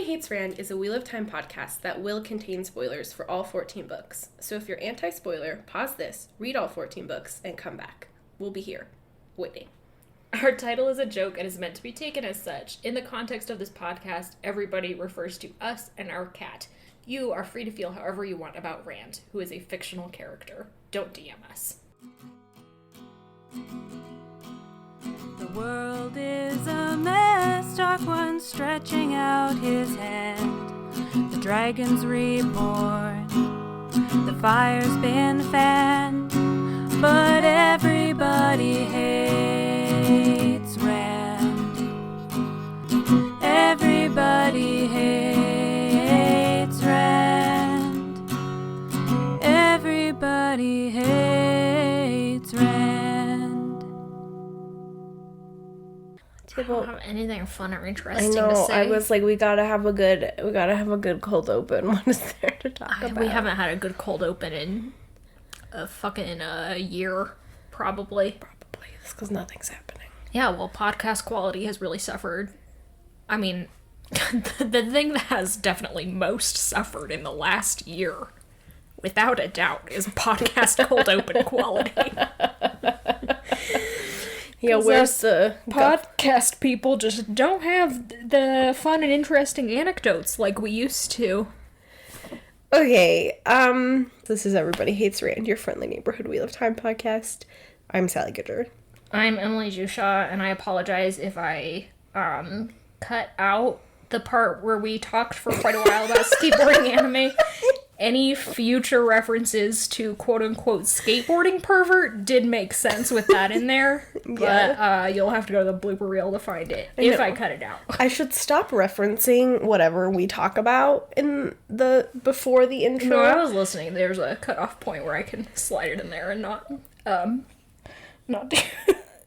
Everybody Hates Rand is a Wheel of Time podcast that will contain spoilers for all 14 books. So if you're anti-spoiler, pause this, read all 14 books, and come back. We'll be here, waiting. Our title is a joke and is meant to be taken as such. In the context of this podcast, everybody refers to us and our cat. You are free to feel however you want about Rand, who is a fictional character. Don't DM us. The world is a mess, Dark One stretching out his hand. The dragon's reborn, the fire's been fanned, but everybody hates Rand. Everybody hates Rand. Everybody hates Rand. I don't have anything fun or I interesting know, to say. I was like, we gotta have a good cold open. What is there to talk about? We haven't had a good cold open in a year, probably. Probably, it's because nothing's happening. Yeah, well, podcast quality has really suffered. I mean, the thing that has definitely most suffered in the last year, without a doubt, is podcast cold open quality. Yeah, where's the podcast people just don't have the fun and interesting anecdotes like we used to. Okay, this is Everybody Hates Rand, your friendly neighborhood Wheel of Time podcast. I'm Sally Goodard. I'm Emily Jusha, and I apologize if I cut out the part where we talked for quite a while about skateboarding anime. Any future references to quote-unquote skateboarding pervert did make sense with that in there, but you'll have to go to the blooper reel to find it, if I cut it out. I should stop referencing whatever we talk about in before the intro. No, I was listening. There's a cutoff point where I can slide it in there and not do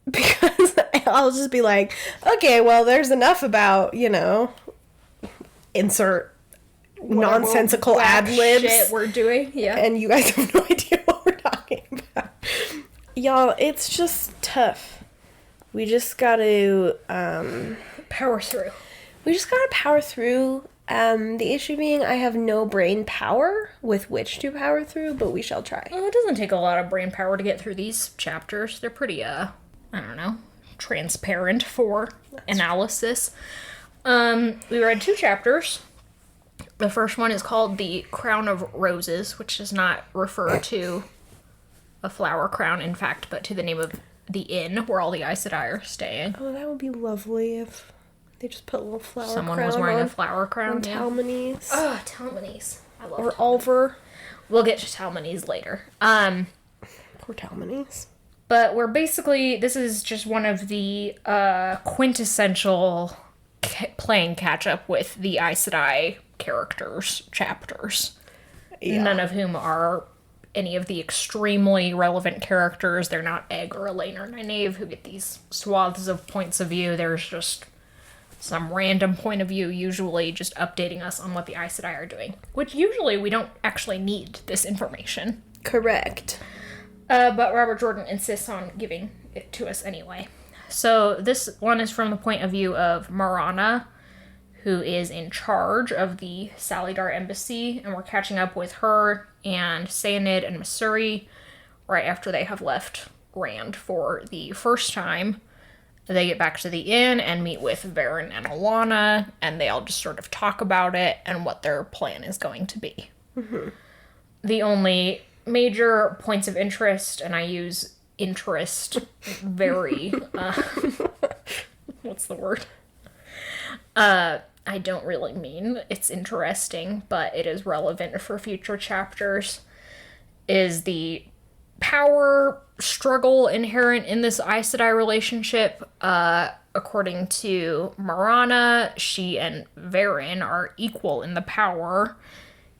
because I'll just be like, okay, well, there's enough about, insert nonsensical ad-libs shit we're doing, yeah. And you guys have no idea what we're talking about. Y'all, it's just tough. We just gotta, power through. The issue being I have no brain power with which to power through, but we shall try. Well, it doesn't take a lot of brain power to get through these chapters. They're pretty, transparent for analysis. We read 2 chapters. The first one is called The Crown of Roses, which does not refer to a flower crown, in fact, but to the name of the inn where all the Aes Sedai are staying. Oh, that would be lovely if they just put a little flower crown Someone was wearing a flower crown, on Talmanes. Oh, Talmanes. I love Or Talmanes. Ulver. We'll get to Talmanes later. Poor Talmanes. But this is just one of the quintessential playing catch-up with the Aes Sedai characters chapters. Yeah. None of whom are any of the extremely relevant characters. They're not Egg or Elaine or Nynaeve who get these swaths of points of view. There's just some random point of view, usually just updating us on what the Aes Sedai are doing. Which usually we don't actually need this information. Correct. But Robert Jordan insists on giving it to us anyway. So this one is from the point of view of Marana, who is in charge of the Salidar Embassy, and we're catching up with her and Sayanid and Masuri right after they have left Rand for the first time. They get back to the inn and meet with Varen and Alana, and they all just sort of talk about it and what their plan is going to be. Mm-hmm. The only major points of interest, and I use interest very, what's the word? I don't really mean it's interesting, but it is relevant for future chapters, is the power struggle inherent in this Aes Sedai relationship. According to Marana, she and Varen are equal in the power,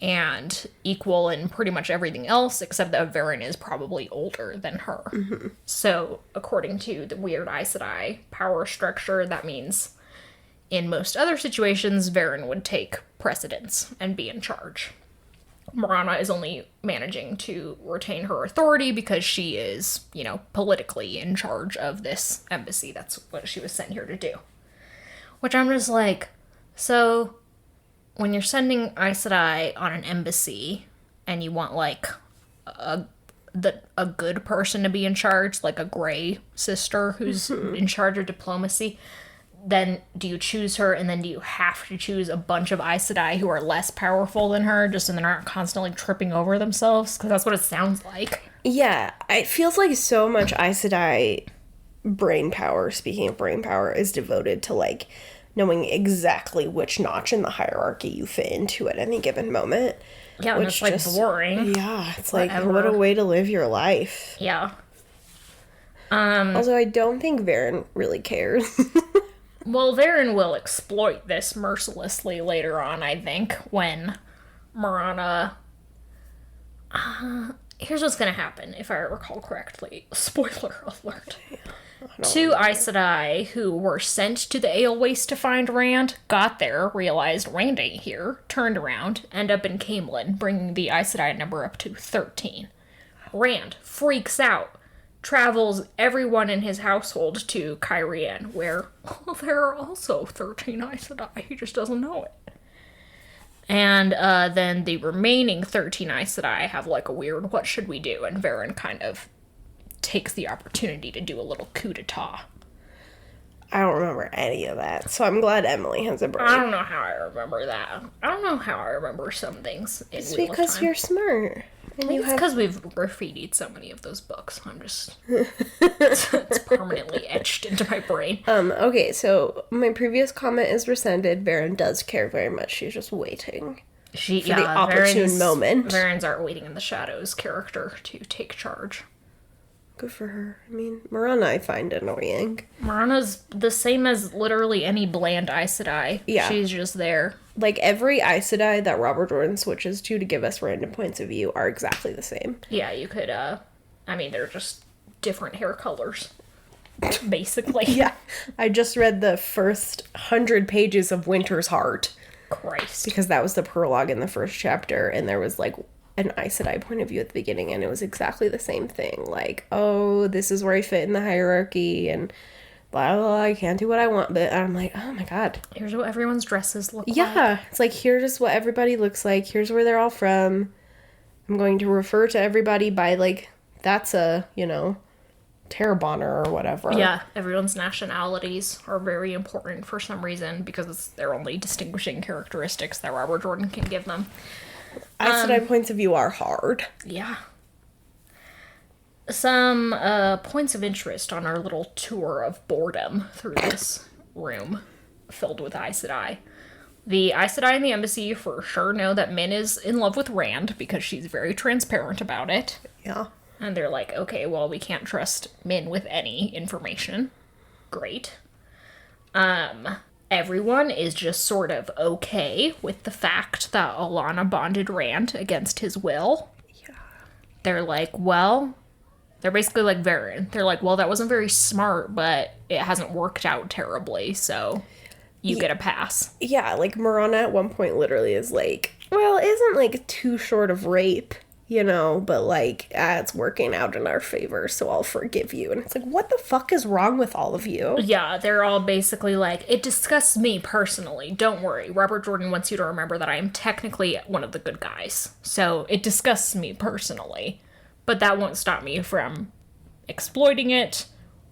and equal in pretty much everything else, except that Varen is probably older than her. Mm-hmm. So, according to the weird Aes Sedai power structure, that means in most other situations, Varen would take precedence and be in charge. Marana is only managing to retain her authority because she is, politically in charge of this embassy. That's what she was sent here to do. Which I'm just like, so when you're sending Aes Sedai on an embassy and you want, like, a good person to be in charge, like a Grey sister who's in charge of diplomacy, then do you choose her, and then do you have to choose a bunch of Aes Sedai who are less powerful than her, just so they're not constantly tripping over themselves? Because that's what it sounds like. Yeah, it feels like so much Aes Sedai brain power, speaking of brain power, is devoted to, like, knowing exactly which notch in the hierarchy you fit into at any given moment. Yeah, and it's, like, boring. Yeah, it's like, what a way to live your life. Yeah. Also, I don't think Varen really cares. Well, Varen will exploit this mercilessly later on, I think, when Marana... here's what's gonna happen, if I recall correctly. Spoiler alert. Two Aes Sedai who were sent to the Ale Waste to find Rand, got there, realized Rand ain't here, turned around, end up in Camelin, bringing the Aes Sedai number up to 13. Rand freaks out, travels everyone in his household to Cairhien, where there are also 13 Aes Sedai, he just doesn't know it. And then the remaining 13 Aes Sedai have, like, a weird, what should we do? And Varen kind of takes the opportunity to do a little coup d'etat. I don't remember any of that, so I'm glad Emily has a brain. I don't know how I remember that. I don't know how I rember some things in It's Wheel because of Time. you're smart. And It's because we've graffitied so many of those books. I'm just... it's permanently etched into my brain. Okay, so my previous comment is rescinded. Varen does care very much. She's just waiting for the opportune moment. Varen's our waiting in the shadows character to take charge. Good for her. I mean, Marana I find annoying. Marana's the same as literally any bland Aes Sedai. Yeah. She's just there. Like, every Aes Sedai that Robert Jordan switches to give us random points of view are exactly the same. Yeah, you could, I mean, they're just different hair colors, basically. Yeah. I just read the first 100 pages of Winter's Heart. Christ. Because that was the prologue in the first chapter, and there was, like, an Aes Sedai point of view at the beginning, and it was exactly the same thing. Like, oh, this is where I fit in the hierarchy, and blah, blah, blah, I can't do what I want. But I'm like, oh my god. Here's what everyone's dresses look like. Yeah, it's like, here's what everybody looks like. Here's where they're all from. I'm going to refer to everybody by, like, that's a, you know, Terrabonner or whatever. Yeah, everyone's nationalities are very important for some reason, because it's their only distinguishing characteristics that Robert Jordan can give them. Aes Sedai points of view are hard. Yeah. Some points of interest on our little tour of boredom through this room filled with Aes Sedai. The Aes Sedai in the embassy for sure know that Min is in love with Rand because she's very transparent about it. Yeah. And they're like, okay, well, we can't trust Min with any information. Great. Everyone is just sort of okay with the fact that Alana bonded Rand against his will. Yeah. They're like, well, they're basically like Varen. They're like, well, that wasn't very smart, but it hasn't worked out terribly, so you get a pass. Yeah, like, Marana at one point literally is like, well, it isn't, like, too short of rape, you know, but, like, it's working out in our favor, so I'll forgive you. And it's like, what the fuck is wrong with all of you? Yeah, they're all basically like, it disgusts me personally. Don't worry. Robert Jordan wants you to remember that I am technically one of the good guys. So it disgusts me personally. But that won't stop me from exploiting it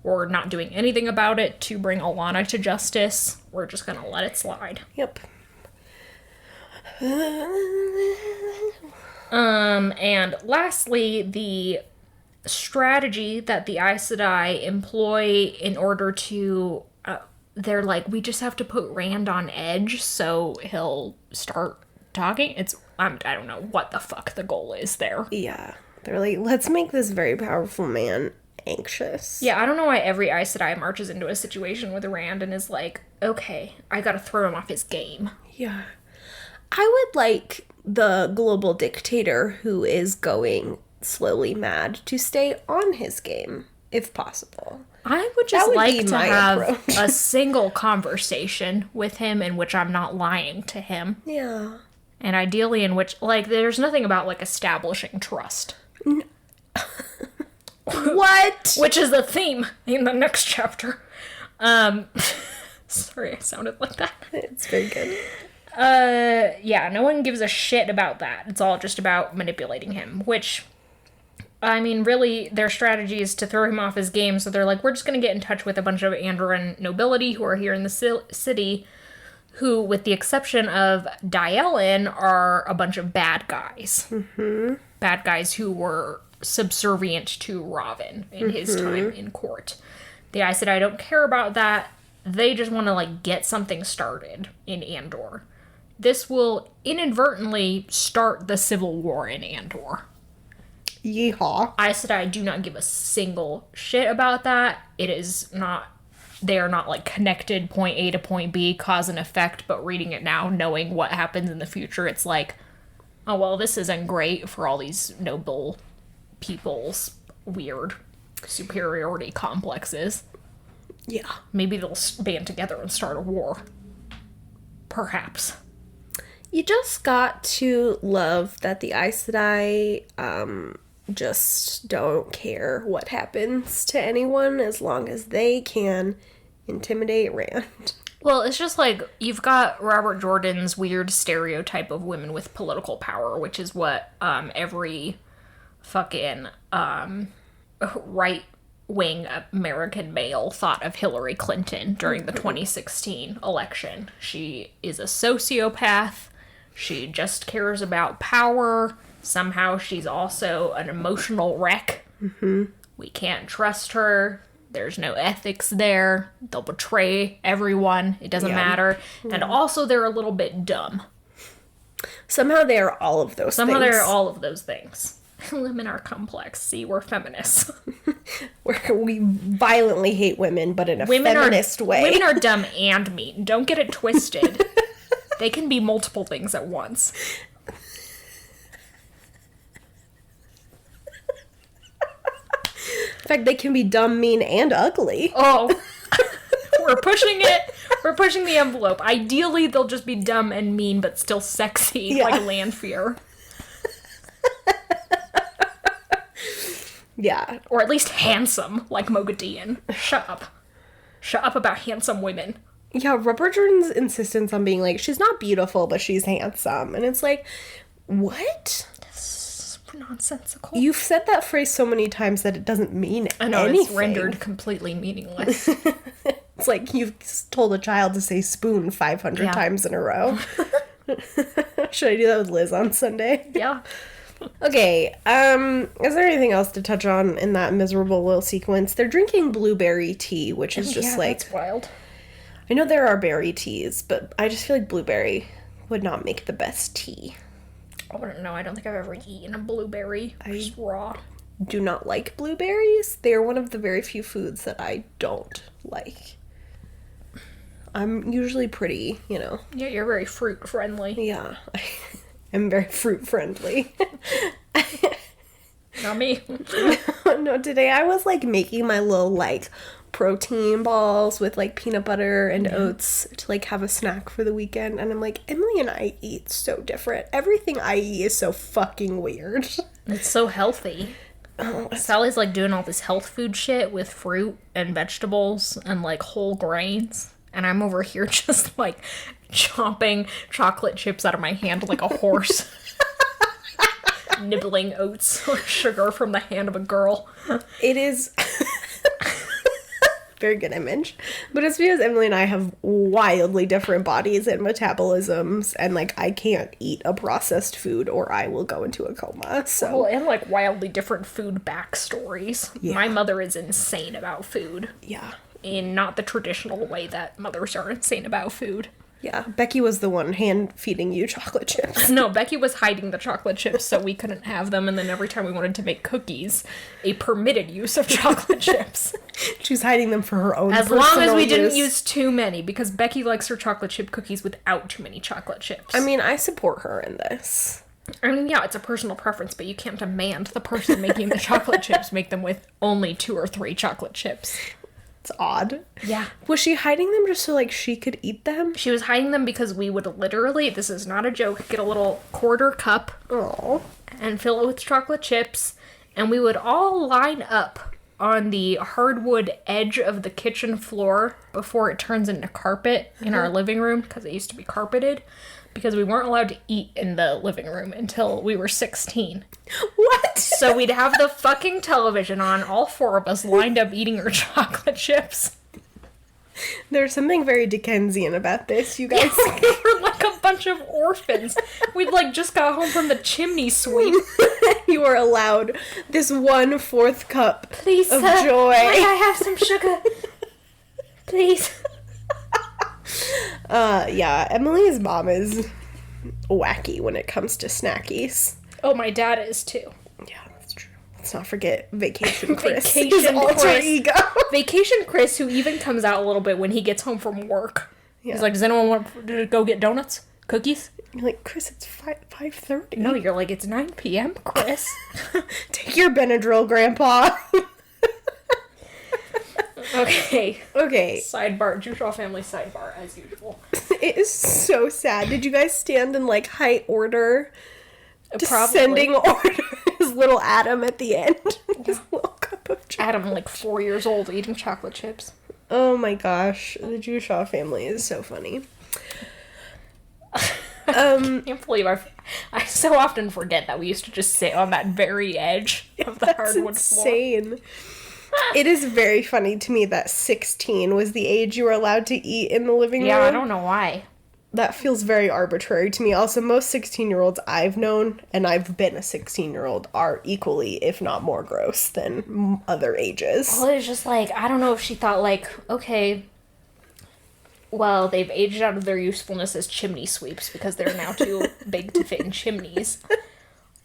or not doing anything about it to bring Alana to justice. We're just gonna let it slide. Yep. And lastly, the strategy that the Aes Sedai employ in order to, they're like, we just have to put Rand on edge so he'll start talking. I don't know what the fuck the goal is there. Yeah. They're like, let's make this very powerful man anxious. Yeah, I don't know why every Aes Sedai marches into a situation with Rand and is like, okay, I gotta throw him off his game. Yeah. I would like the global dictator who is going slowly mad to stay on his game, if possible. I would just like to have approach. a single conversation with him in which I'm not lying to him. Yeah. And ideally in which, like, there's nothing about, like, establishing trust. What? Which is the theme in the next chapter. Sorry, I sounded like that. It's very good. Yeah, no one gives a shit about that. It's all just about manipulating him, which, I mean, really, their strategy is to throw him off his game, so they're like, we're just gonna get in touch with a bunch of Andorran nobility who are here in the city, who, with the exception of Diellen, are a bunch of bad guys. Mm-hmm. Bad guys who were subservient to Ravin in his time in court. The Aes Sedai don't care about that. They just want to, like, get something started in Andor. This will inadvertently start the civil war in Andor. Yeehaw. Aes Sedai do not give a single shit about that. It is not... They are not, like, connected point A to point B, cause and effect, but reading it now, knowing what happens in the future, it's like, oh, well, this isn't great for all these noble people's weird superiority complexes. Yeah. Maybe they'll band together and start a war. Perhaps. You just got to love that the Aes Sedai just don't care what happens to anyone as long as they can intimidate Rand. Well, it's just like, you've got Robert Jordan's weird stereotype of women with political power, which is what every fucking right-wing American male thought of Hillary Clinton during the 2016 election. She is a sociopath. She just cares about power. Somehow she's also an emotional wreck. Mm-hmm. We can't trust her. There's no ethics there. They'll betray everyone. It doesn't matter. Yeah. And also, they're a little bit dumb. Somehow they are all of those things. Somehow they're all of those things. Women are complex. See, we're feminists. We violently hate women, but in a feminist way. Women are dumb and mean. Don't get it twisted. They can be multiple things at once. In fact, they can be dumb, mean, and ugly. Oh. We're pushing it. We're pushing the envelope. Ideally, they'll just be dumb and mean, but still sexy, like Lanfear. Yeah. Or at least handsome, like Moghedien. Shut up. Shut up about handsome women. Yeah, Robert Jordan's insistence on being like, she's not beautiful, but she's handsome. And it's like, what? That's nonsensical. You've said that phrase so many times that it doesn't mean anything. I know, it's rendered completely meaningless. It's like you've told a child to say spoon 500 times in a row. Should I do that with Liz on Sunday? Yeah. Okay, is there anything else to touch on in that miserable little sequence? They're drinking blueberry tea, which is just like... that's wild. I know there are berry teas, but I just feel like blueberry would not make the best tea. I don't know. I don't think I've ever eaten a blueberry. Just raw. Do not like blueberries. They are one of the very few foods that I don't like. I'm usually pretty, you know. Yeah, you're very fruit friendly. Yeah, I'm very fruit friendly. Not me. No, today I was like making my little like protein balls with like peanut butter and oats to like have a snack for the weekend, and I'm like, Emily and I eat so different. Everything I eat is so fucking weird. It's so healthy. Sally's like doing all this health food shit with fruit and vegetables and like whole grains, and I'm over here just like chomping chocolate chips out of my hand like a horse. Nibbling oats or sugar from the hand of a girl. It is very good image, but it's because Emily and I have wildly different bodies and metabolisms, and like I can't eat a processed food or I will go into a coma. So well, and like wildly different food backstories. Yeah. My mother is insane about food. Yeah. In not the traditional way that mothers are insane about food. Yeah, Becky was the one hand-feeding you chocolate chips. No, Becky was hiding the chocolate chips so we couldn't have them, and then every time we wanted to make cookies, a permitted use of chocolate chips. She was hiding them for her own as long as we didn't use too many, because Becky likes her chocolate chip cookies without too many chocolate chips. I mean, I support her in this. I mean, yeah, it's a personal preference, but you can't demand the person making the chocolate chips make them with only 2 or 3 chocolate chips. It's odd. Yeah. Was she hiding them just so, like, she could eat them? She was hiding them because we would literally, this is not a joke, get a little quarter cup and fill it with chocolate chips, and we would all line up on the hardwood edge of the kitchen floor before it turns into carpet in our living room, because it used to be carpeted. because we weren't allowed to eat in the living room until we were 16. What? So we'd have the fucking television on, all four of us lined up eating our chocolate chips. There's something very Dickensian about this, you guys. We were like a bunch of orphans. We'd like just got home from the chimney sweep. You are allowed this 1/4 cup Please, of sir, joy. might I have some sugar? Please. Yeah, Emily's mom is wacky when it comes to snackies. Oh, my dad is too. Yeah, that's true. Let's not forget Vacation Chris. Vacation his alter Chris. ego. Vacation Chris, who even comes out a little bit when he gets home from work. Yeah. He's like, does anyone want to go get donuts? Cookies? You're like, Chris, it's 5:30. No, you're like, it's 9 p.m., Chris. Take your Benadryl, Grandpa. Okay. Okay. Sidebar, Jushaw family sidebar, as usual. It is so sad. Did you guys stand in, like, high order? Probably. Descending order. His little Adam at the end. His little cup of chocolate. Adam, like 4 years old, eating chocolate chips. Oh my gosh. The Jushaw family is so funny. I can't believe I so often forget that we used to just sit on that very edge of the That's hardwood floor. insane. It is very funny to me that 16 was the age you were allowed to eat in the living room. Yeah, I don't know why. That feels very arbitrary to me. Also, most 16-year-olds I've known, and I've been a 16-year-old, are equally, if not more gross than other ages. Well, it's just like, I don't know if she thought like, okay, well, they've aged out of their usefulness as chimney sweeps because they're now too big to fit in chimneys.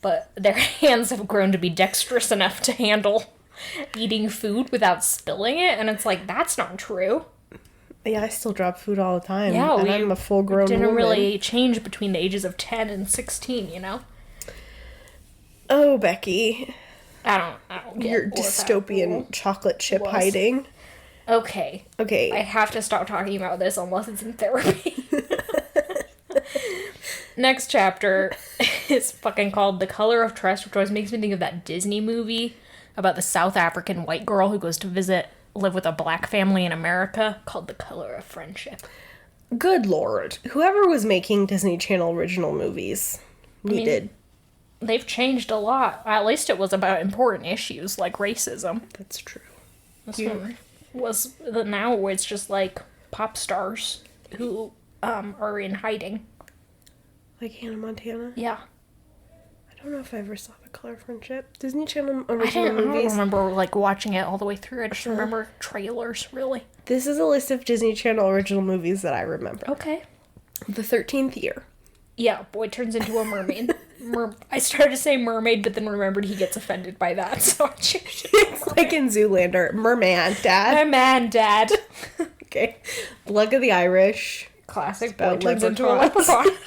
But their hands have grown to be dexterous enough to handle eating food without spilling it, and it's like, that's not true. Yeah, I still drop food all the time. Yeah, and I'm a full-grown didn't woman. really change between the ages of 10 and 16, you know? Oh, Becky. I don't get Your what that dystopian rule chocolate chip was. hiding. Okay. Okay. I have to stop talking about this unless it's in therapy. Next chapter is fucking called The Color of Trust, which always makes me think of that Disney movie about the South African white girl who goes to live with a black family in America, called The Color of Friendship. Good lord. Whoever was making Disney Channel original movies needed. They've changed a lot. At least it was about important issues like racism. That's true. Now it's just like pop stars who are in hiding. Like Hannah Montana? Yeah. I don't know if I ever saw The Color of Friendship. Disney Channel I original don't movies. remember like watching it all the way through. I just remember trailers, really. This is a list of Disney Channel original movies that I remember. Okay. The 13th Year. Yeah, boy turns into a mermaid. I started to say mermaid, but then remembered he gets offended by that, so I changed it. It's like in Zoolander. Merman, Dad. Man, Dad. Okay. Luck of the Irish. Classic boy About turns into a leprechauns. leprechaun.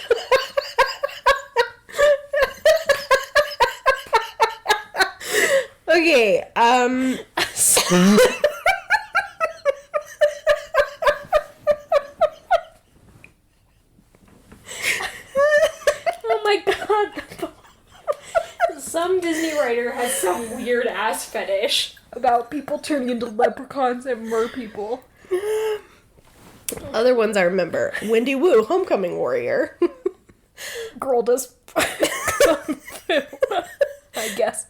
Okay, Oh my god. Some Disney writer has some weird ass fetish about people turning into leprechauns and merpeople. other ones I remember. Wendy Wu, Homecoming Warrior. Girl does I guess.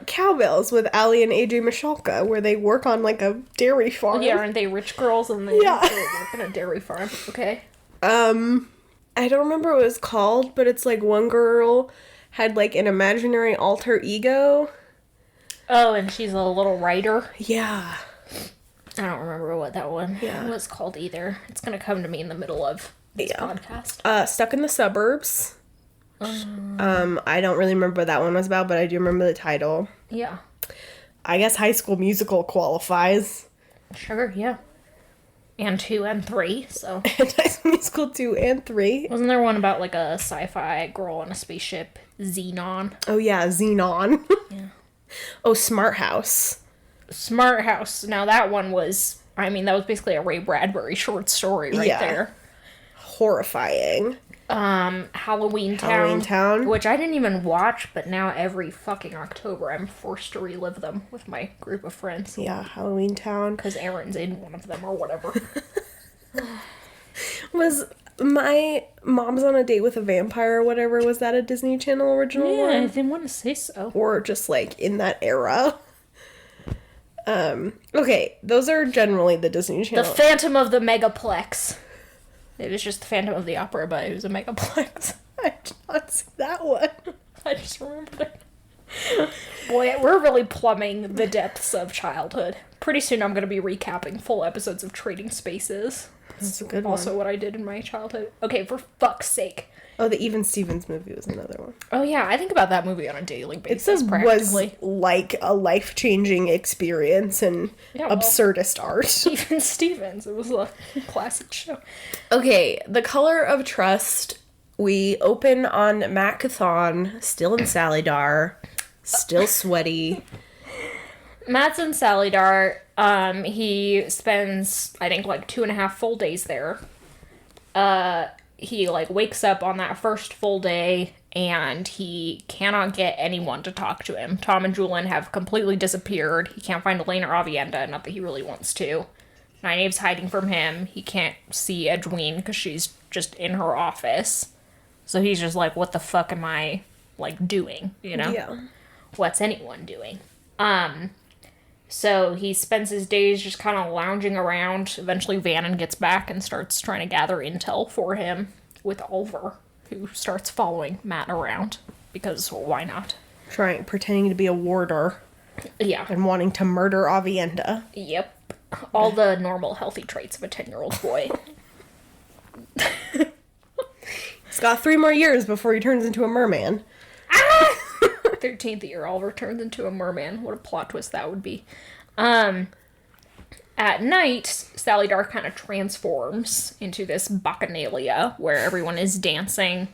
Cowbells with Ali and AJ Michalka, where they work on like a dairy farm. Yeah, aren't they rich girls and they Yeah. work in a dairy farm? Okay. I don't remember what it was called, but it's like one girl had like an imaginary alter ego. Oh, and she's a little writer. Yeah. I don't remember what that one Yeah. was called either. It's gonna come to me in the middle of this Yeah. podcast. Stuck in the Suburbs. I don't really remember what that one was about, but I do remember the title. Yeah. I guess High School Musical qualifies. Sure, yeah. And 2 and 3, so. And High School Musical 2 and 3. Wasn't there one about like a sci-fi girl on a spaceship? Xenon. Oh yeah, Xenon. Yeah. Oh, Smart House. Smart House. Now that one was, that was basically a Ray Bradbury short story right Yeah. there. Horrifying. Halloween Town. Halloween Town. Which I didn't even watch, but now every fucking October I'm forced to relive them with my group of friends. Yeah, Halloween Town. Because Aaron's in one of them or whatever. Was My Mom's on a Date with a Vampire or whatever, was that a Disney Channel original Yeah, I one? didn't want to say so. Or just like in that era? Okay, those are generally the Disney The Channel. Phantom of the Megaplex. It was just the Phantom of the Opera, but it was a Megaplex. I did not see that one. I just remembered it. Boy, we're really plumbing the depths of childhood. Pretty soon I'm going to be recapping full episodes of Trading Spaces. That's a good Also one. what I did in my childhood. Okay, for fuck's sake. Oh, the Even Stevens movie was another one. Oh yeah, I think about that movie on a daily It basis, was practically. like a life-changing experience and Yeah, well- absurdist art. Even Stevens, it was a classic show. Okay, The Color of Trust. We open on Matt Cathon, still in Salidar, still sweaty. Matt's in Salidar. He spends, I think, like 2.5 full days there. He, like, wakes up on that first full day, and he cannot get anyone to talk to him. Tom and Julian have completely disappeared. He can't find Elaine or Avienda, not that he really wants to. Nynaeve's hiding from him. He can't see Edwene because she's just in her office. So he's just like, what the fuck am I, like, doing, you know? Yeah. What's anyone doing? So he spends his days just kind of lounging around. Eventually Vannon gets back and starts trying to gather intel for him with Oliver, who starts following Matt around. Because, well, why not? Pretending to be a warder Yeah. and wanting to murder Avienda. Yep. All the normal healthy traits of a 10-year-old boy. He's got 3 more years before he turns into a merman. 13th year, Oliver turns into a merman. What a plot twist that would be. At night, Salidar kind of transforms into this bacchanalia where everyone is dancing,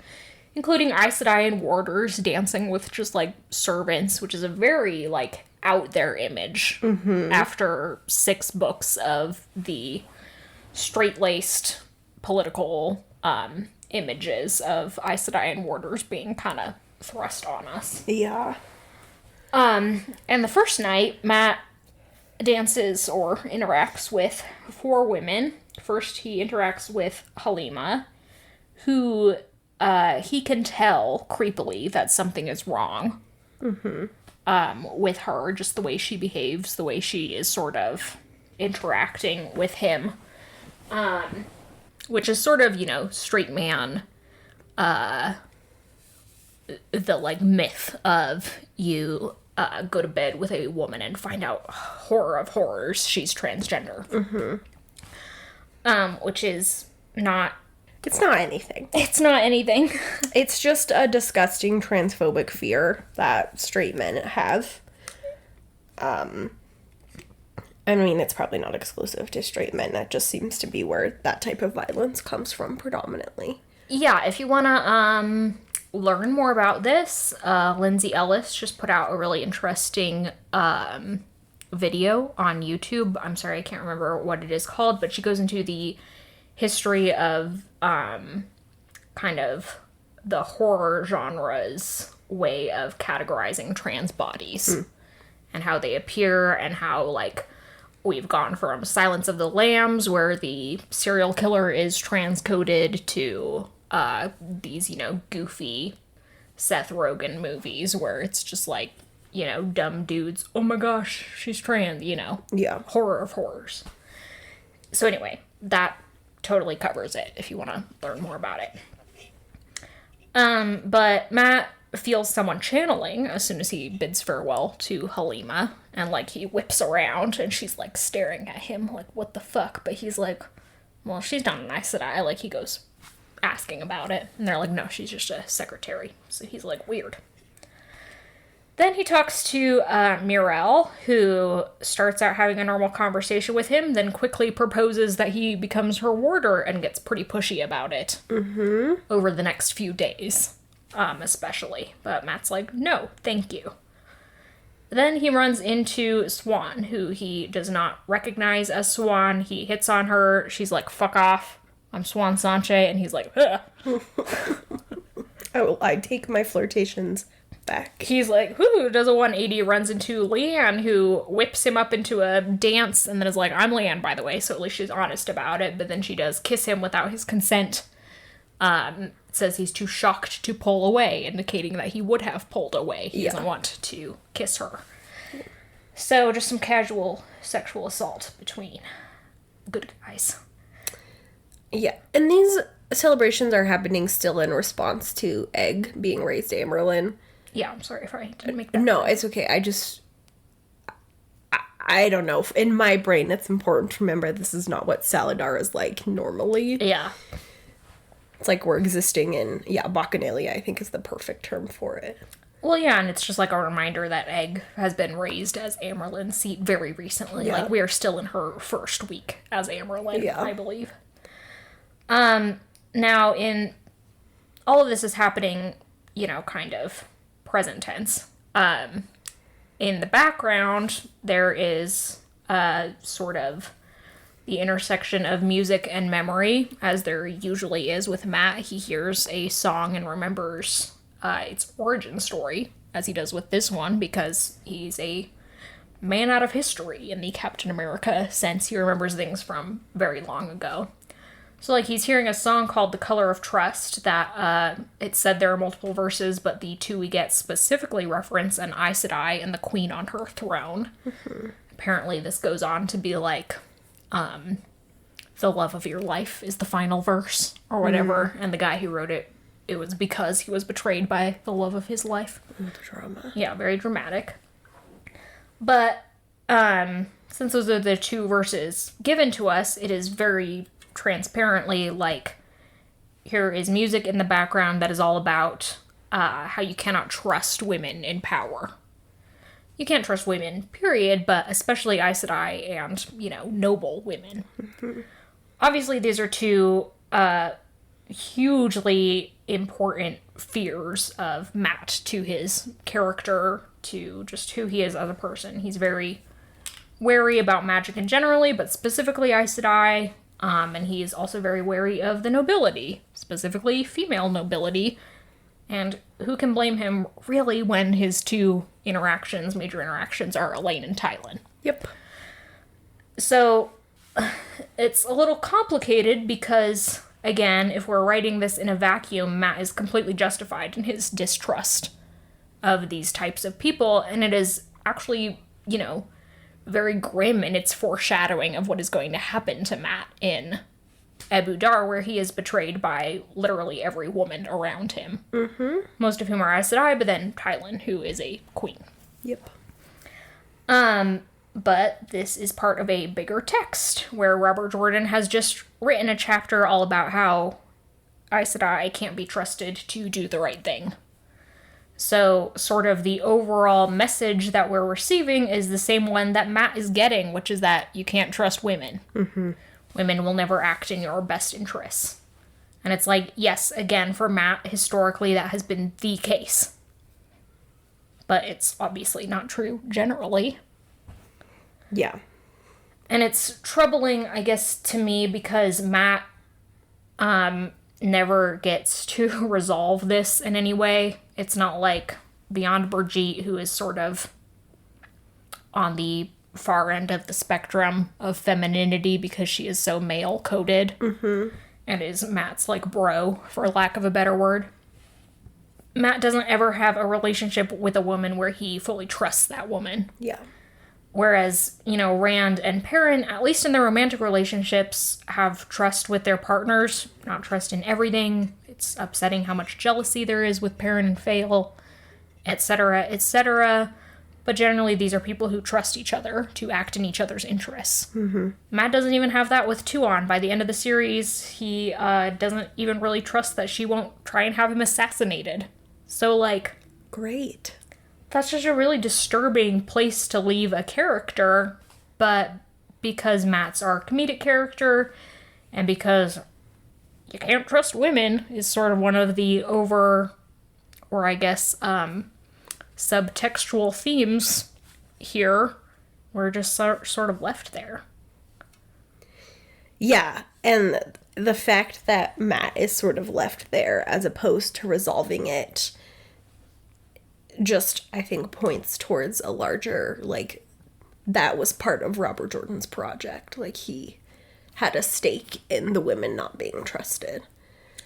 including Aes Sedai and warders dancing with just, like, servants, which is a very, like, out there image after 6 books of the straight-laced political images of Aes Sedai and warders being kind of thrust on us. Yeah. And the first night, Matt dances or interacts with 4 women. First, he interacts with Halima, who he can tell creepily that something is wrong with her, just the way she behaves, the way she is sort of interacting with him. Which is sort of, you know, straight man, the, like, myth of you go to bed with a woman and find out, horror of horrors, she's transgender. Which is not... It's not anything. It's not anything. It's just a disgusting transphobic fear that straight men have. I mean, it's probably not exclusive to straight men. That just seems to be where that type of violence comes from predominantly. Yeah, if you want to learn more about this, Lindsay Ellis just put out a really interesting video on YouTube. I'm sorry, I can't remember what it is called, but she goes into the history of kind of the horror genre's way of categorizing trans bodies and how they appear and how, like, we've gone from Silence of the Lambs, where the serial killer is transcoded, to these, you know, goofy Seth Rogen movies where it's just like, you know, dumb dudes, oh my gosh, she's trans, you know. Yeah. Horror of horrors. So anyway, that totally covers it if you want to learn more about it. But Matt feels someone channeling as soon as he bids farewell to Halima, and, like, he whips around and she's, like, staring at him like, what the fuck? But he's like, well, she's not an Aes Sedai. Like, he goes asking about it, and they're like, no, she's just a secretary. So he's like, weird. Then he talks to Mirel, who starts out having a normal conversation with him, then quickly proposes that he becomes her warder and gets pretty pushy about it over the next few days, especially. But Matt's like, no, thank you. Then he runs into Swan, who he does not recognize as Swan. He hits on her. She's like, fuck off. I'm Swan Sanche. And he's like, ugh. I take my flirtations back. He's like, whoo, does a 180, runs into Leanne, who whips him up into a dance, and then is like, I'm Leanne, by the way, so at least she's honest about it. But then she does kiss him without his consent. It says he's too shocked to pull away, indicating that he would have pulled away. He doesn't want to kiss her. So just some casual sexual assault between good guys. Yeah, and these celebrations are happening still in response to Egg being raised to Amerlin. Yeah, I'm sorry if I didn't make that No, clear. it's okay. I don't know. In my brain, it's important to remember this is not what Saladar is like normally. Yeah. It's like we're existing in, Bacchanalia, I think is the perfect term for it. Well, yeah, and it's just like a reminder that Egg has been raised as Amerlin's seat very recently. Yeah. Like, we are still in her first week as Amerlin, I believe. Now, in all of this is happening, kind of present tense. In the background, there is sort of the intersection of music and memory, as there usually is with Matt. He hears a song and remembers its origin story, as he does with this one, because he's a man out of history in the Captain America sense. He remembers things from very long ago. So, like, he's hearing a song called The Color of Trust that, it said there are multiple verses, but the two we get specifically reference an Aes Sedai and the Queen on her throne. Mm-hmm. Apparently this goes on to be like, the love of your life is the final verse, or whatever, and the guy who wrote it, it was because he was betrayed by the love of his life. The drama. Yeah, very dramatic. But, since those are the two verses given to us, it is very transparently like, here is music in the background that is all about how you cannot trust women in power. You can't trust women, period, but especially Aes Sedai and, noble women. Mm-hmm. Obviously, these are two hugely important fears of Matt to his character, to just who he is as a person. He's very wary about magic in generally, but specifically Aes Sedai. And he is also very wary of the nobility, specifically female nobility. And who can blame him, really, when his two major interactions, are Elaine and Tylan? Yep. So, it's a little complicated because, again, if we're writing this in a vacuum, Matt is completely justified in his distrust of these types of people, and it is actually, very grim in its foreshadowing of what is going to happen to Matt in Ebu Dar, where he is betrayed by literally every woman around him. Mm-hmm. Most of whom are Aes Sedai, but then Tylan, who is a queen. Yep. But this is part of a bigger text, where Robert Jordan has just written a chapter all about how Aes Sedai can't be trusted to do the right thing. So, sort of the overall message that we're receiving is the same one that Matt is getting, which is that you can't trust women. Mm-hmm. Women will never act in your best interests. And it's like, yes, again, for Matt, historically, that has been the case. But it's obviously not true generally. Yeah. And it's troubling, I guess, to me, because Matt never gets to resolve this in any way. It's not like Beyond Brigitte, who is sort of on the far end of the spectrum of femininity because she is so male-coded. Mm-hmm. And is Matt's, like, bro, for lack of a better word. Matt doesn't ever have a relationship with a woman where he fully trusts that woman. Yeah. Whereas, Rand and Perrin, at least in their romantic relationships, have trust with their partners, not trust in everything. It's upsetting how much jealousy there is with Perrin and Fael, etc., etc. But generally, these are people who trust each other to act in each other's interests. Mm-hmm. Matt doesn't even have that with Tuon. By the end of the series, he doesn't even really trust that she won't try and have him assassinated. So, like... Great. That's just a really disturbing place to leave a character, but because Matt's our comedic character, and because you can't trust women is sort of one of the subtextual themes here, we're just sort of left there. Yeah, and the fact that Matt is sort of left there as opposed to resolving it just, I think, points towards a larger, like, that was part of Robert Jordan's project. Like, he had a stake in the women not being trusted.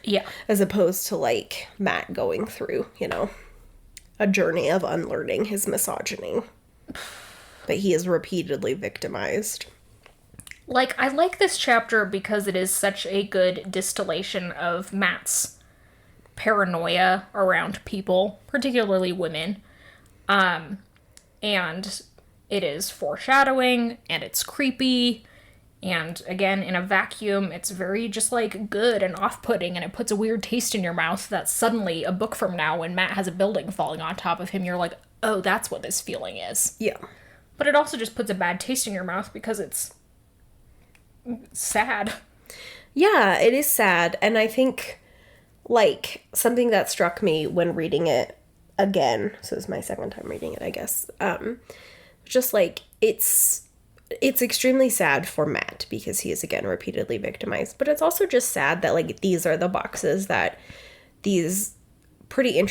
Yeah. As opposed to, like, Matt going through, you know, a journey of unlearning his misogyny. But he is repeatedly victimized. Like, I like this chapter because it is such a good distillation of Matt's paranoia around people, particularly women. And it is foreshadowing, and it's creepy, and again, in a vacuum, it's very just, like, good and off-putting, and it puts a weird taste in your mouth that suddenly, a book from now, when Matt has a building falling on top of him, you're like, oh, that's what this feeling is. Yeah. But it also just puts a bad taste in your mouth because it's sad. Yeah, it is sad, and I think, like, something that struck me when reading it again, so it's my second time reading it, I guess, just, like, it's extremely sad for Matt, because he is, again, repeatedly victimized, but it's also just sad that, like, these are the boxes that these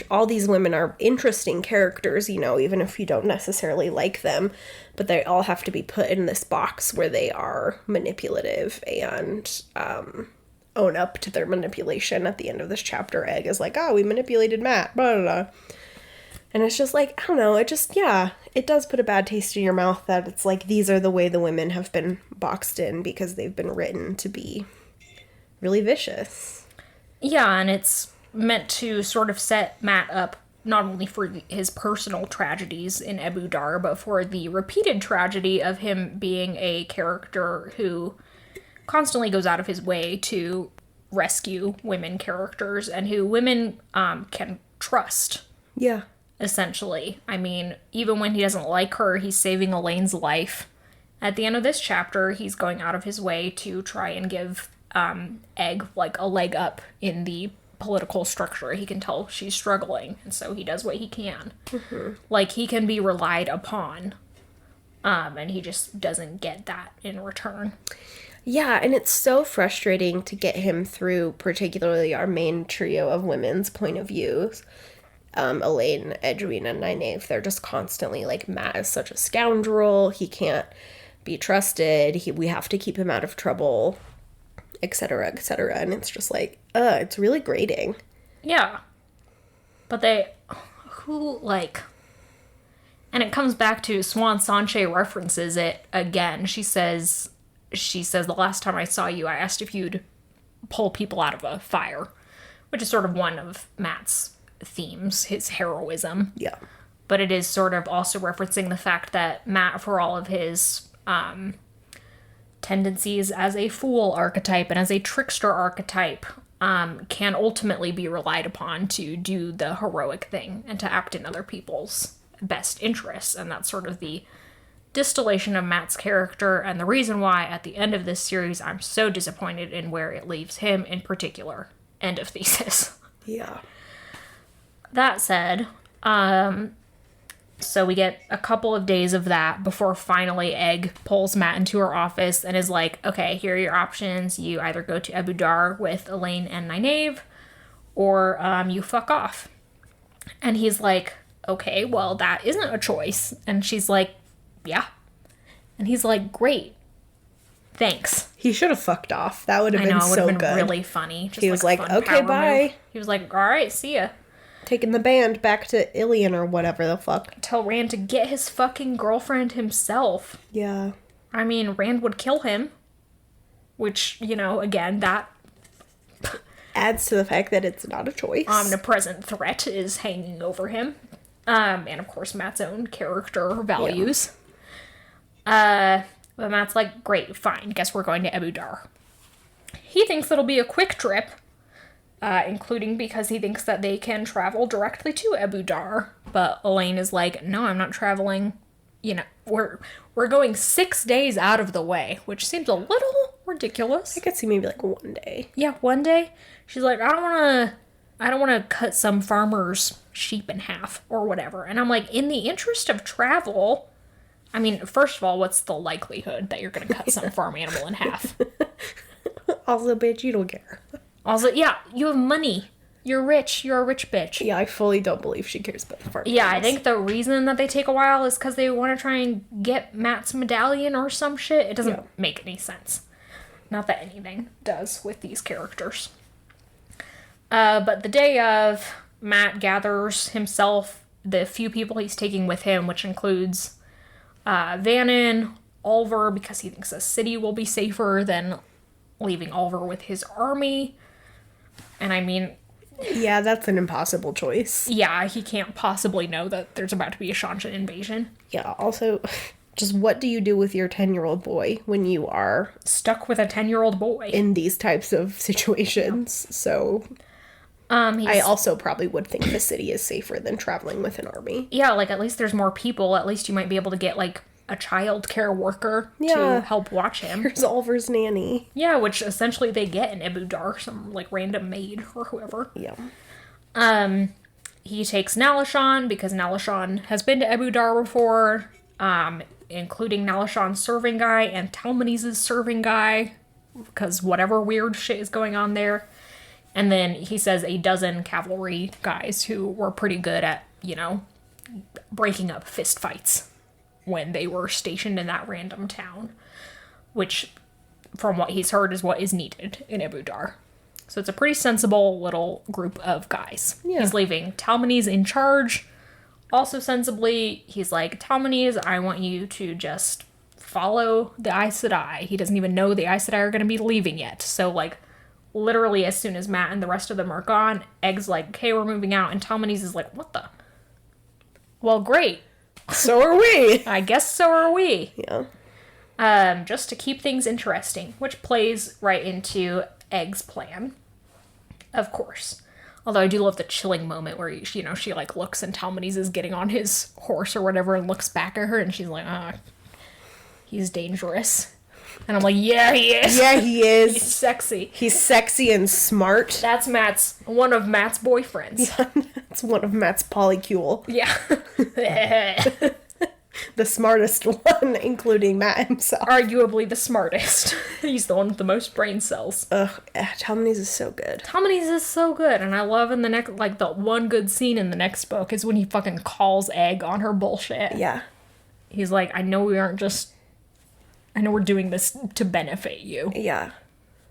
all these women are interesting characters, you know, even if you don't necessarily like them, but they all have to be put in this box where they are manipulative and own up to their manipulation. At the end of this chapter, Egg is like, oh, we manipulated Matt, blah, blah, blah. And it's just like, I don't know, it just, yeah, it does put a bad taste in your mouth that it's like, these are the way the women have been boxed in because they've been written to be really vicious. Yeah, and it's meant to sort of set Matt up not only for his personal tragedies in Abu Dar, but for the repeated tragedy of him being a character who constantly goes out of his way to rescue women characters and who women can trust. Yeah. Essentially. I mean, even when he doesn't like her, he's saving Elaine's life. At the end of this chapter, he's going out of his way to try and give Egg, like, a leg up in the political structure. He can tell she's struggling, and so he does what he can. Mm-hmm. Like, he can be relied upon, and he just doesn't get that in return. Yeah, and it's so frustrating to get him through, particularly our main trio of women's point of views. Elaine, Edwina, and Nynaeve, they're just constantly like, Matt is such a scoundrel, he can't be trusted, we have to keep him out of trouble, etc., etc., and it's just like, it's really grating. Yeah. But and it comes back to Swan Sanche references it again. She says, the last time I saw you, I asked if you'd pull people out of a fire, which is sort of one of Matt's themes, his heroism. Yeah. But it is sort of also referencing the fact that Matt, for all of his tendencies as a fool archetype and as a trickster archetype, can ultimately be relied upon to do the heroic thing and to act in other people's best interests. And that's sort of the distillation of Matt's character, and the reason why at the end of this series I'm so disappointed in where it leaves him in particular. End of thesis. Yeah. That said, so we get a couple of days of that before finally Egg pulls Matt into her office and is like, okay, here are your options. You either go to Abu Dar with Elaine and Nynaeve, or you fuck off. And he's like, okay, well, that isn't a choice. And she's like, yeah. And he's like, great. Thanks. He should have fucked off. That would have been so good. It would have been really funny. Just he was like, okay, bye. Move. He was like, all right, see ya. Taking the band back to Ilion or whatever the fuck. Tell Rand to get his fucking girlfriend himself. Yeah. I mean, Rand would kill him. Which, you know, again, that adds to the fact that it's not a choice. Omnipresent threat is hanging over him. And of course, Matt's own character values. Yeah. But Matt's like, great, fine, guess we're going to Abu Dar. He thinks it'll be a quick trip. Including because he thinks that they can travel directly to Abu Dar. But Elaine is like, no, I'm not traveling. You know, we're going 6 days out of the way, which seems a little ridiculous. I could see maybe like one day. Yeah, one day. She's like, I don't want to cut some farmer's sheep in half or whatever. And I'm like, in the interest of travel, I mean, first of all, what's the likelihood that you're going to cut some farm animal in half? Also, bitch, you don't care. Also, yeah, you have money. You're rich. You're a rich bitch. Yeah, I fully don't believe she cares about the farm. Yeah, I think the reason that they take a while is because they want to try and get Matt's medallion or some shit. It doesn't make any sense. Not that anything does with these characters. But the day of, Matt gathers himself, the few people he's taking with him, which includes Vannon, Oliver, because he thinks a city will be safer than leaving Oliver with his army. And I mean... Yeah, that's an impossible choice. Yeah, he can't possibly know that there's about to be a Shanshan invasion. Yeah, also, just what do you do with your 10-year-old boy when you are... Stuck with a 10-year-old boy. In these types of situations, so... I also probably would think the city is safer than traveling with an army. Yeah, like, at least there's more people. At least you might be able to get, like, a child care worker to help watch him. Here's Oliver's nanny. Yeah, which essentially they get in Abu Dar, some, like, random maid or whoever. Yeah. He takes Nalishan, because Nalishan has been to Abu Dar before, including Nalishan's serving guy and Talmanes' serving guy, because whatever weird shit is going on there. And then he says a dozen cavalry guys who were pretty good at, you know, breaking up fist fights when they were stationed in that random town, which, from what he's heard, is what is needed in Abu Dar. So it's a pretty sensible little group of guys. Yeah. He's leaving Talmanes in charge. Also sensibly, he's like, Talmanes, I want you to just follow the Aes Sedai. He doesn't even know the Aes Sedai are going to be leaving yet. So, like, literally as soon as Matt and the rest of them are gone, Egg's like, okay, we're moving out. And Talmanes is like, what the? Well, great. So are we. I guess so are we. Yeah. Just to keep things interesting, which plays right into Egg's plan. Of course. Although I do love the chilling moment where, she, like, looks and Talmanes is getting on his horse or whatever and looks back at her and she's like, he's dangerous. And I'm like, yeah, he is. Yeah, he is. He's sexy. He's sexy and smart. That's one of Matt's boyfriends. Yeah, that's one of Matt's polycule. Yeah. The smartest one, including Matt himself. Arguably the smartest. He's the one with the most brain cells. Ugh, Talmanes is so good. Talmanes is so good, and I love in the next, like, the one good scene in the next book is when he fucking calls Egg on her bullshit. Yeah. He's like, I know we're doing this to benefit you. Yeah.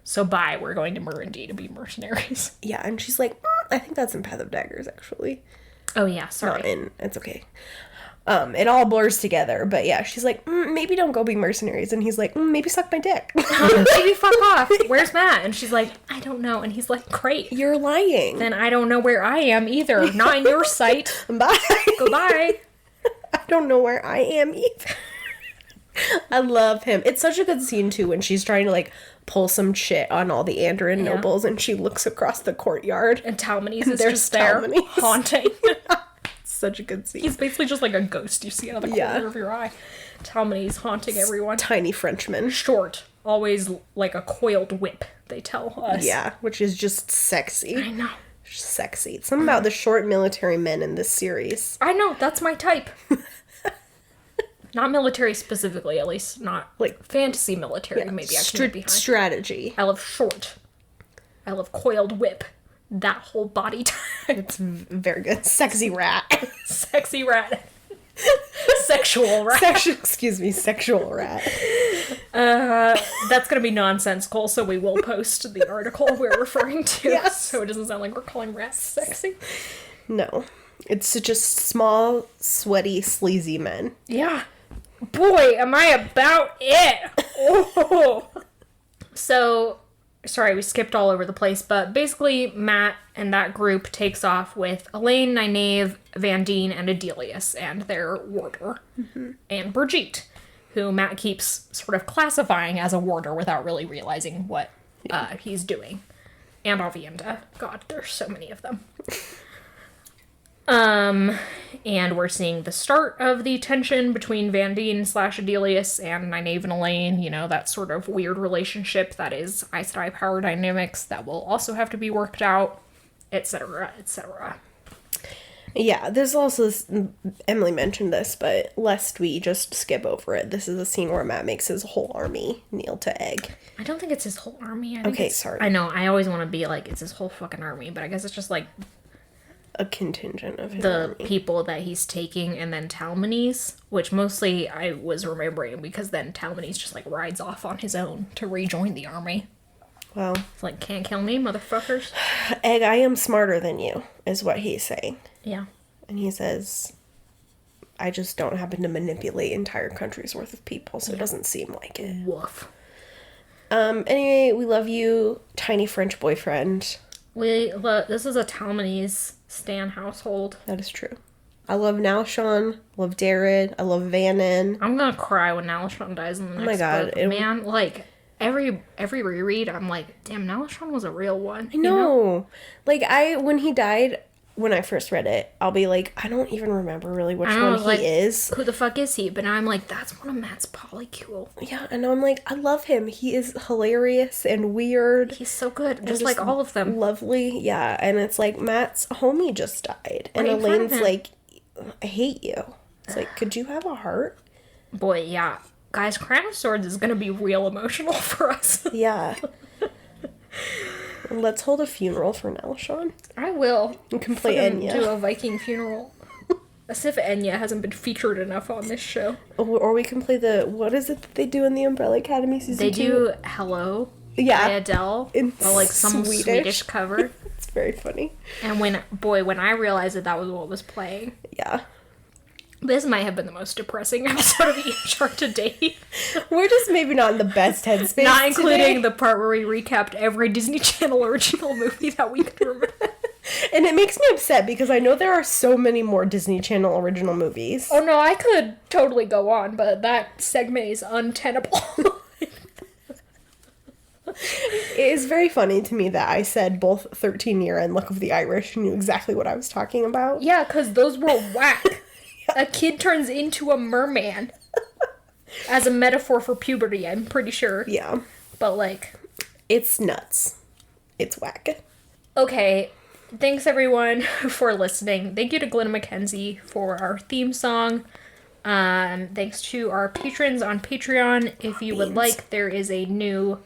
So bye, we're going to Murundi to be mercenaries. Yeah, and she's like, I think that's in Path of Daggers, actually. Oh, yeah, sorry. Not in, it's okay. It all blurs together, but yeah, she's like, maybe don't go be mercenaries, and he's like, maybe suck my dick. Maybe fuck off. Where's Matt? And she's like, I don't know, and he's like, great. You're lying. Then I don't know where I am either. Not in your sight. Bye. Goodbye. I don't know where I am either. I love him. It's such a good scene, too, when she's trying to, like, pull some shit on all the Andoran nobles, and she looks across the courtyard. And Talmanes is just there, haunting. Such a good scene. He's basically just like a ghost you see out of the corner of your eye. Talmanes haunting everyone. Tiny Frenchman. Short. Always like a coiled whip, they tell us. Yeah, which is just sexy. I know. Sexy. It's something about the short military men in this series. I know, that's my type. Not military specifically, at least not like fantasy military. Yeah, maybe I can get behind. Strategy. I love short. I love coiled whip. That whole body type. It's very good. Sexy rat. Sexy rat. Sexual rat. Sexual rat. That's gonna be nonsensical, so we will post the article we're referring to. Yes. So it doesn't sound like we're calling rats sexy. No. It's just small, sweaty, sleazy men. Yeah. Boy, am I about it! Oh. So... Sorry, we skipped all over the place, but basically Matt and that group takes off with Elaine, Nynaeve, Vandene, and Adelius, and their warder, and Brigitte, who Matt keeps sort of classifying as a warder without really realizing what he's doing. And Avienda. God, there's so many of them. And we're seeing the start of the tension between Vandene / Adelius and Nynaeve and Elaine, that sort of weird relationship that is Aes Sedai power dynamics that will also have to be worked out, etc., etc. Yeah, there's also this, Emily mentioned this, but lest we just skip over it, this is a scene where Matt makes his whole army kneel to Egg. I don't think it's his whole army. Sorry. I know, I always want to be like, it's his whole fucking army, but I guess it's just like a contingent of his the army. People that he's taking, and then Talmanes, which mostly I was remembering because then Talmanes just like rides off on his own to rejoin the army. Well, It's like, can't kill me, motherfuckers. Egg, I am smarter than you, is what he's saying. Yeah. And he says, I just don't happen to manipulate entire countries worth of people, so it doesn't seem like it. Woof. Anyway, we love you, tiny French boyfriend. This is a Talmanes stan household. That is true. I love Nalshon, love Darren, I love Vannon. I'm gonna cry when Nalashon dies in the next book. Man, like, every reread, I'm like, damn, Nalashon was a real one. I know. Like, when he died, when I first read it, I'll be like, I don't even remember really which one he is. Who the fuck is he? But now I'm like, that's one of Matt's polycule. Yeah, and I'm like, I love him. He is hilarious and weird. He's so good, just like all of them. Lovely, yeah. And it's like, Matt's homie just died. And Elaine's like, I hate you. It's like, could you have a heart? Boy, yeah. Guys, Crown of Swords is gonna be real emotional for us. Yeah. Let's hold a funeral for Nalshon. I will. You can play Enya. Do a Viking funeral. As if Enya hasn't been featured enough on this show. Or we can play what is it that they do in the Umbrella Academy season 2? They do Hello by Adele. In like some Swedish cover. It's very funny. And when I realized that was what was playing. Yeah. This might have been the most depressing episode of EHR to date. We're just maybe not in the best headspace Not including today. the part where we recapped every Disney Channel original movie that we could remember. And it makes me upset because I know there are so many more Disney Channel original movies. Oh no, I could totally go on, but that segment is untenable. It is very funny to me that I said both 13 Year and Look of the Irish knew exactly what I was talking about. Yeah, because those were whack. A kid turns into a merman. As a metaphor for puberty, I'm pretty sure. Yeah. But, like... It's nuts. It's whack. Okay. Thanks, everyone, for listening. Thank you to Glenna McKenzie for our theme song. Thanks to our patrons on Patreon. If you would like, there is a new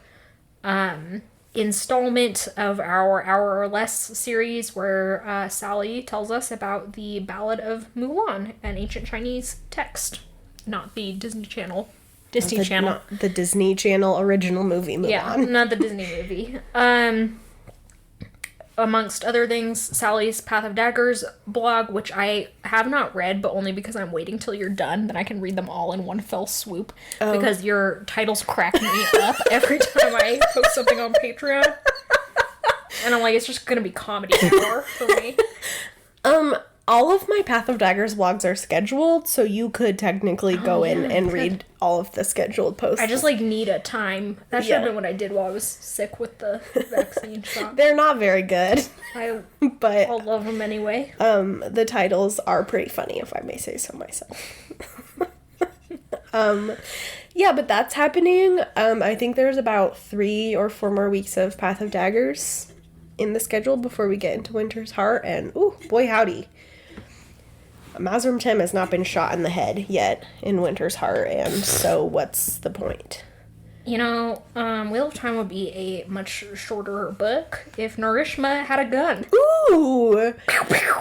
installment of our Hour or Less series where Sally tells us about the Ballad of Mulan, an ancient Chinese text. Not the Disney Channel. Not the Disney Channel original movie Mulan. Yeah, not the Disney movie. Amongst other things, Sally's Path of Daggers blog, which I have not read, but only because I'm waiting till you're done, then I can read them all in one fell swoop. Oh. Because your titles crack me up every time I post something on Patreon. And I'm like, it's just gonna be comedy hour for me. All of my Path of Daggers vlogs are scheduled, so you could technically go in and read all of the scheduled posts. I just, need a time. That should have been what I did while I was sick with the vaccine shot. They're not very good. But I'll love them anyway. The titles are pretty funny, if I may say so myself. Yeah, but that's happening. I think there's about 3 or 4 more weeks of Path of Daggers in the schedule before we get into Winter's Heart, and ooh, boy howdy. Mazrim Tim has not been shot in the head yet in Winter's Heart, and so what's the point? You know, Wheel of Time would be a much shorter book if Narishma had a gun. Ooh!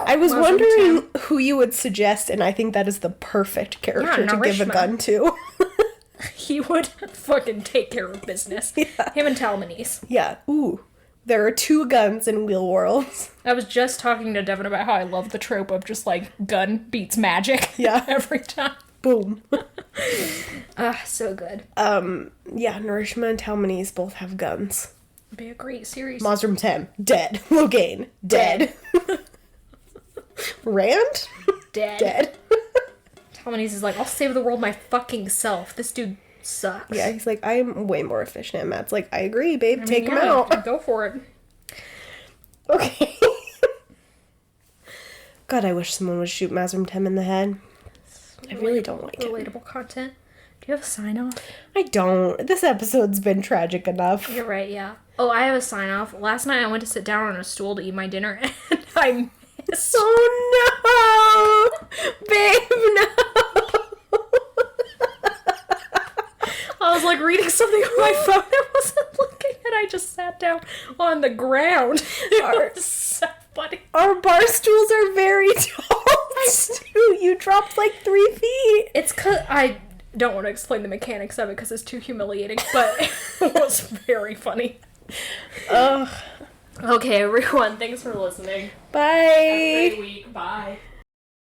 I was wondering who you would suggest, and I think that is the perfect character to give a gun to. He would fucking take care of business. Yeah. Him and Talmanes. Yeah. Ooh. There are 2 guns in Wheel Worlds. I was just talking to Devin about how I love the trope of just, gun beats magic. Yeah. Every time. Boom. So good. Yeah, Narishma and Talmanes both have guns. It'd be a great series. Mazrim Tem, dead. Logain, dead. Rand? Dead. Talmanes is like, I'll save the world my fucking self. This dude sucks. Yeah, he's like, I'm way more efficient. Matt's like, I agree, babe. Take him out. Go for it. Okay. God, I wish someone would shoot Mazrim Tem in the head. I really don't like it. Relatable content. Do you have a sign off? I don't. This episode's been tragic enough. You're right, yeah. Oh, I have a sign off. Last night I went to sit down on a stool to eat my dinner and I missed. Oh no! Babe, no! I was reading something on my phone. I wasn't looking and I just sat down on the ground. It was so funny. Our bar stools are very tall. You dropped 3 feet. It's because I don't want to explain the mechanics of it because it's too humiliating, but it was very funny. Ugh. Okay, everyone, thanks for listening. Bye. Have a great week. Bye.